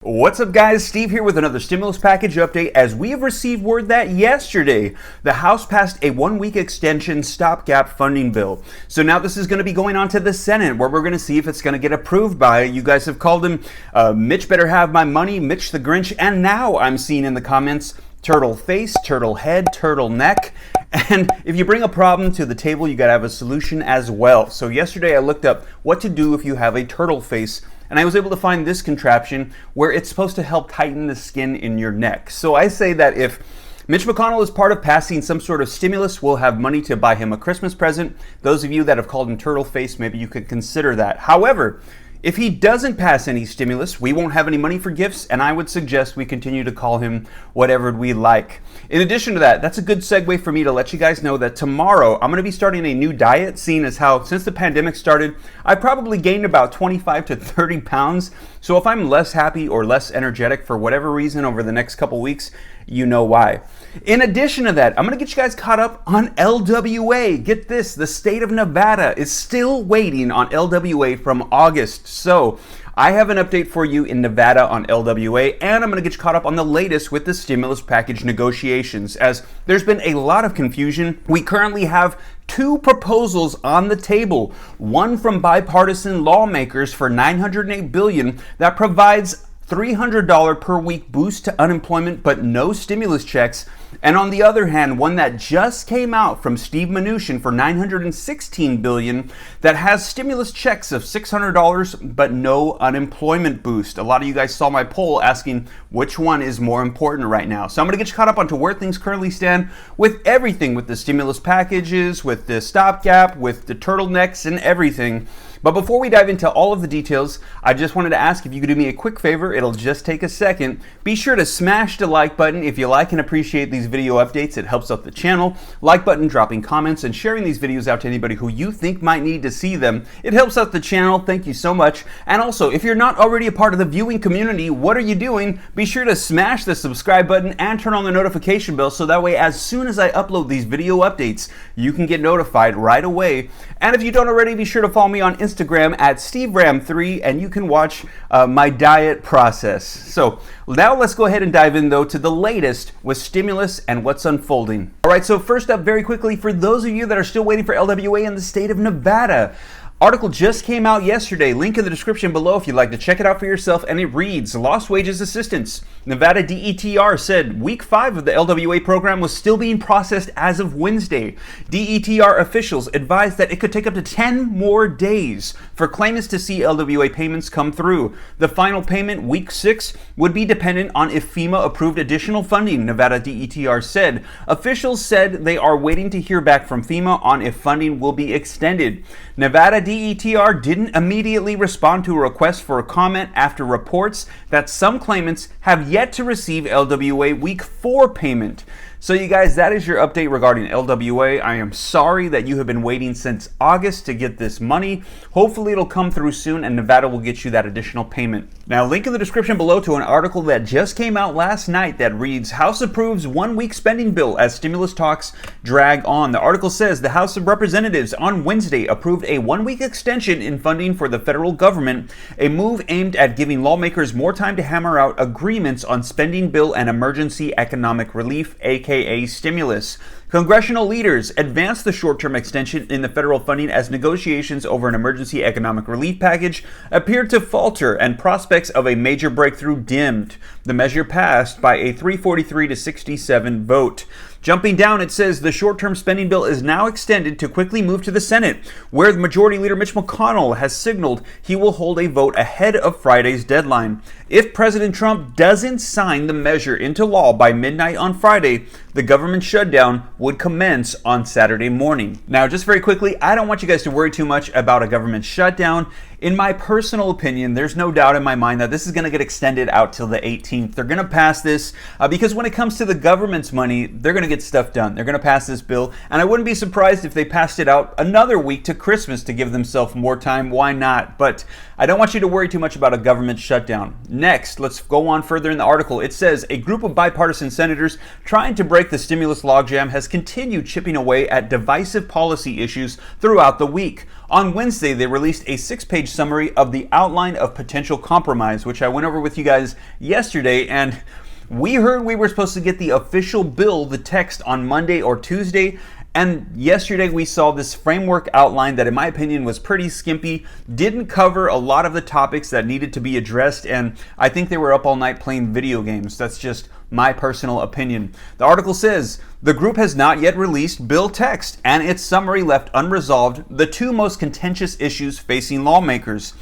What's up, guys? Steve here with another stimulus package update. As we have received word that yesterday the House passed a 1-week extension stopgap funding bill. So now this is going to be going on to the Senate, where we're going to see if it's going to get approved by, you guys have called him Mitch better have my money, Mitch the Grinch, and now I'm seeing in the comments turtle face, turtle head, turtle neck. And if you bring a problem to the table, you got to have a solution as well. So yesterday I looked up what to do if you have a turtle face, and I was able to find this contraption where it's supposed to help tighten the skin in your neck. So I say that if Mitch McConnell is part of passing some sort of stimulus, we'll have money to buy him a Christmas present. Those of you that have called him turtle face, maybe you could consider that. However, if he doesn't pass any stimulus, we won't have any money for gifts, and I would suggest we continue to call him whatever we like. In addition to that, that's a good segue for me to let you guys know that tomorrow I'm going to be starting a new diet, seeing as how since the pandemic started, I probably gained about 25 to 30 pounds. So if I'm less happy or less energetic for whatever reason over the next couple weeks, you know why. In addition to that, I'm going to get you guys caught up on LWA. Get this, the state of Nevada is still waiting on LWA from August. So I have an update for you in Nevada on LWA, and I'm going to get you caught up on the latest with the stimulus package negotiations, as there's been a lot of confusion. We currently have two proposals on the table, one from bipartisan lawmakers for $908 billion that provides $300 per week boost to unemployment, but no stimulus checks. And on the other hand, one that just came out from Steve Mnuchin for $916 billion that has stimulus checks of $600, but no unemployment boost. A lot of you guys saw my poll asking which one is more important right now. So I'm going to get you caught up onto where things currently stand with everything, with the stimulus packages, with the stopgap, with the turtlenecks and everything. But before we dive into all of the details, I just wanted to ask if you could do me a quick favor. It'll just take a second. Be sure to smash the like button if you like and appreciate these video updates. It helps out the channel. Like button, dropping comments, and sharing these videos out to anybody who you think might need to see them. It helps out the channel. Thank you so much. And also, if you're not already a part of the viewing community, what are you doing? Be sure to smash the subscribe button and turn on the notification bell so that way as soon as I upload these video updates, you can get notified right away. And if you don't already, be sure to follow me on Instagram at SteveRam3, and you can watch my diet process. So now let's go ahead and dive in though to the latest with stimulus and what's unfolding. All right, so first up, very quickly, for those of you that are still waiting for LWA in the state of Nevada, article just came out yesterday. Link in the description below if you'd like to check it out for yourself. And it reads, Lost Wages Assistance. Nevada DETR said week 5 of the LWA program was still being processed as of Wednesday. DETR officials advised that it could take up to 10 more days for claimants to see LWA payments come through. The final payment, week 6, would be dependent on if FEMA approved additional funding, Nevada DETR said. Officials said they are waiting to hear back from FEMA on if funding will be extended. Nevada DETR didn't immediately respond to a request for a comment after reports that some claimants have yet to receive LWA week 4 payment. So you guys, that is your update regarding LWA. I am sorry that you have been waiting since August to get this money. Hopefully it'll come through soon and Nevada will get you that additional payment. Now, link in the description below to an article that just came out last night that reads, House approves 1-week spending bill as stimulus talks drag on. The article says the House of Representatives on Wednesday approved a 1-week extension in funding for the federal government, a move aimed at giving lawmakers more time to hammer out agreements on spending bill and emergency economic relief, aka stimulus. Congressional leaders advanced the short-term extension in the federal funding as negotiations over an emergency economic relief package appeared to falter and prospects of a major breakthrough dimmed. The measure passed by a 343 to 67 vote. Jumping down, it says the short-term spending bill is now extended to quickly move to the Senate, where the Majority Leader Mitch McConnell has signaled he will hold a vote ahead of Friday's deadline. If President Trump doesn't sign the measure into law by midnight on Friday, the government shutdown would commence on Saturday morning. Now, just very quickly, I don't want you guys to worry too much about a government shutdown. In my personal opinion, there's no doubt in my mind that this is going to get extended out till the 18th. They're going to pass this because when it comes to the government's money, they're going to get stuff done. They're going to pass this bill, and I wouldn't be surprised if they passed it out another week to Christmas to give themselves more time. Why not? But I don't want you to worry too much about a government shutdown. Next, let's go on further in the article. It says a group of bipartisan senators trying to break the stimulus logjam has continued chipping away at divisive policy issues throughout the week. On Wednesday, they released a 6-page two-page summary of the outline of potential compromise, which I went over with you guys yesterday, and we heard we were supposed to get the official bill, the text, on Monday or Tuesday. And yesterday we saw this framework outline that in my opinion was pretty skimpy, didn't cover a lot of the topics that needed to be addressed, and I think they were up all night playing video games. That's just my personal opinion. The article says, the group has not yet released bill text, and its summary left unresolved the two most contentious issues facing lawmakers: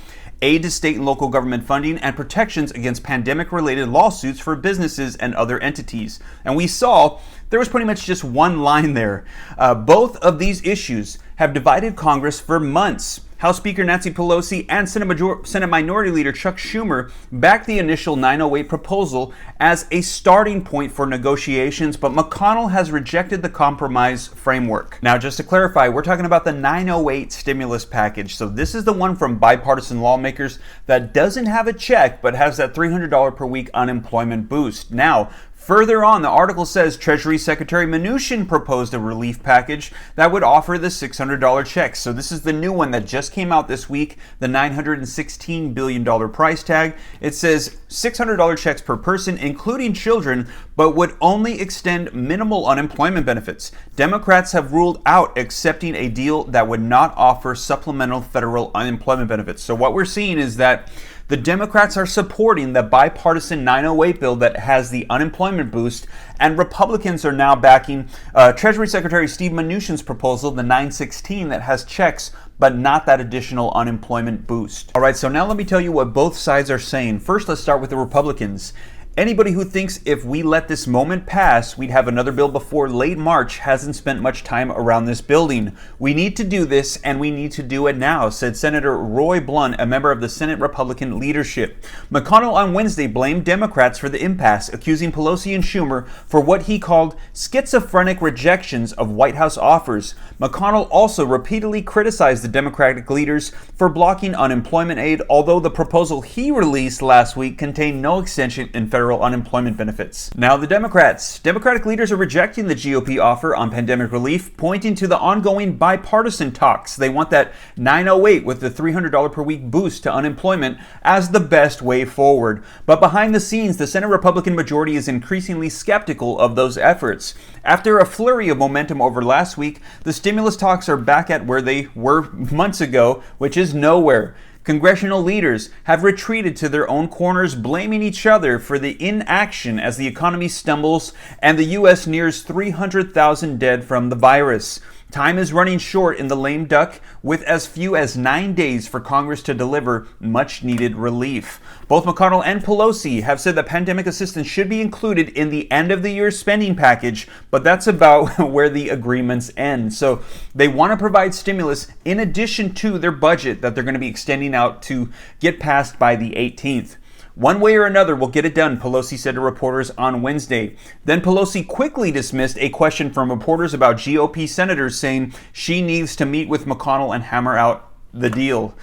aid to state and local government funding, and protections against pandemic-related lawsuits for businesses and other entities. And we saw there was pretty much just one line there. Both of these issues have divided Congress for months. House Speaker Nancy Pelosi and Senate Minority Leader Chuck Schumer backed the initial 908 proposal as a starting point for negotiations, but McConnell has rejected the compromise framework. Now, just to clarify, we're talking about the 908 stimulus package. So this is the one from bipartisan lawmakers that doesn't have a check, but has that $300 per week unemployment boost. Now, further on, the article says Treasury Secretary Mnuchin proposed a relief package that would offer the $600 checks. So this is the new one that just came out this week, the $916 billion price tag. It says $600 checks per person, including children, but would only extend minimal unemployment benefits. Democrats have ruled out accepting a deal that would not offer supplemental federal unemployment benefits. So what we're seeing is that the Democrats are supporting the bipartisan 908 bill that has the unemployment boost, and Republicans are now backing Treasury Secretary Steve Mnuchin's proposal, the 916, that has checks but not that additional unemployment boost. All right, so now let me tell you what both sides are saying. First, let's start with the Republicans. Anybody who thinks if we let this moment pass, we'd have another bill before late March hasn't spent much time around this building. We need to do this, and we need to do it now, said Senator Roy Blunt, a member of the Senate Republican leadership. McConnell on Wednesday blamed Democrats for the impasse, accusing Pelosi and Schumer for what he called schizophrenic rejections of White House offers. McConnell also repeatedly criticized the Democratic leaders for blocking unemployment aid, although the proposal he released last week contained no extension in federal unemployment benefits. Now the Democratic leaders are rejecting the GOP offer on pandemic relief, pointing to the ongoing bipartisan talks. They want that 908 with the $300 per week boost to unemployment as the best way forward. But behind the scenes, the Senate Republican majority is increasingly skeptical of those efforts. After a flurry of momentum over last week, the stimulus talks are back at where they were months ago, which is nowhere. Congressional leaders have retreated to their own corners, blaming each other for the inaction as the economy stumbles and the U.S. nears 300,000 dead from the virus. Time is running short in the lame duck, with as few as 9 days for Congress to deliver much-needed relief. Both McConnell and Pelosi have said that pandemic assistance should be included in the end-of-the-year spending package, but that's about where the agreements end. So they want to provide stimulus in addition to their budget that they're going to be extending out to get passed by the 18th. One way or another, we'll get it done, Pelosi said to reporters on Wednesday. Then Pelosi quickly dismissed a question from reporters about GOP senators, saying she needs to meet with McConnell and hammer out the deal.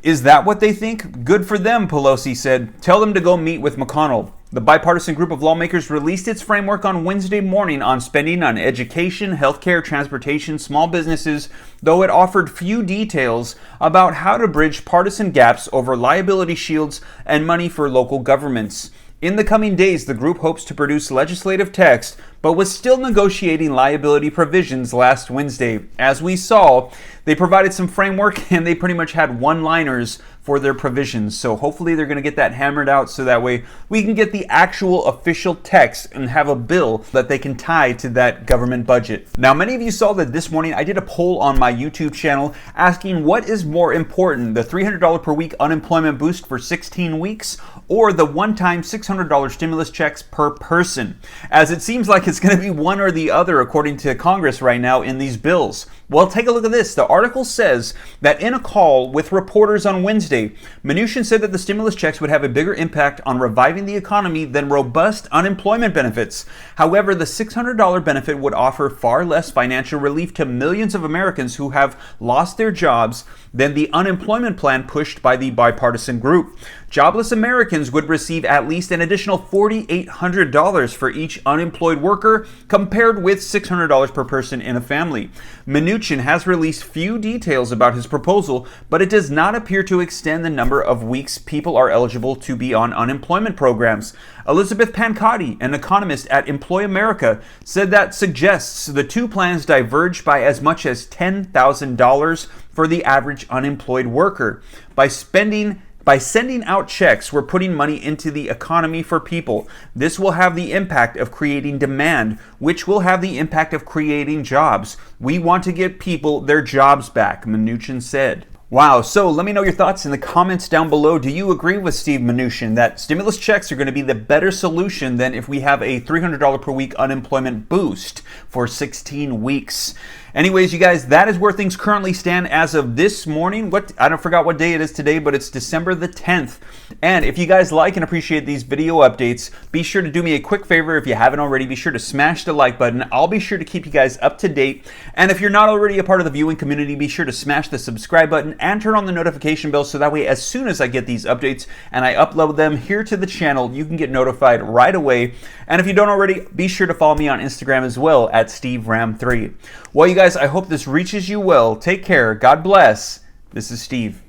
Is that what they think? Good for them, Pelosi said. Tell them to go meet with McConnell. The bipartisan group of lawmakers released its framework on Wednesday morning on spending on education, healthcare, transportation, small businesses, though it offered few details about how to bridge partisan gaps over liability shields and money for local governments. In the coming days, the group hopes to produce legislative text, but was still negotiating liability provisions last Wednesday. As we saw, they provided some framework and they pretty much had one-liners for their provisions. So hopefully they're going to get that hammered out so that way we can get the actual official text and have a bill that they can tie to that government budget. Now, many of you saw that this morning I did a poll on my YouTube channel asking what is more important, the $300 per week unemployment boost for 16 weeks or the one-time $600 stimulus checks per person, as it seems like it's going to be one or the other according to Congress right now in these bills. Well, take a look at this. The article says that in a call with reporters on Wednesday, Mnuchin said that the stimulus checks would have a bigger impact on reviving the economy than robust unemployment benefits. However, the $600 benefit would offer far less financial relief to millions of Americans who have lost their jobs than the unemployment plan pushed by the bipartisan group. Jobless Americans would receive at least an additional $4,800 for each unemployed worker, compared with $600 per person in a family. Mnuchin has released few details about his proposal, but it does not appear to extend the number of weeks people are eligible to be on unemployment programs. Elizabeth Pancotti, an economist at Employ America, said that suggests the two plans diverge by as much as $10,000 for the average unemployed worker. By sending out checks, we're putting money into the economy for people. This will have the impact of creating demand, which will have the impact of creating jobs. We want to get people their jobs back, Mnuchin said. Wow, so let me know your thoughts in the comments down below. Do you agree with Steve Mnuchin that stimulus checks are going to be the better solution than if we have a $300 per week unemployment boost for 16 weeks? Anyways, you guys, that is where things currently stand as of this morning. I forgot what day it is today, but it's December the 10th. And if you guys like and appreciate these video updates, be sure to do me a quick favor. If you haven't already, be sure to smash the like button. I'll be sure to keep you guys up to date. And if you're not already a part of the viewing community, be sure to smash the subscribe button and turn on the notification bell so that way as soon as I get these updates and I upload them here to the channel, you can get notified right away. And if you don't already, be sure to follow me on Instagram as well at SteveRam3. Well, you guys, I hope this reaches you well. Take care. God bless. This is Steve.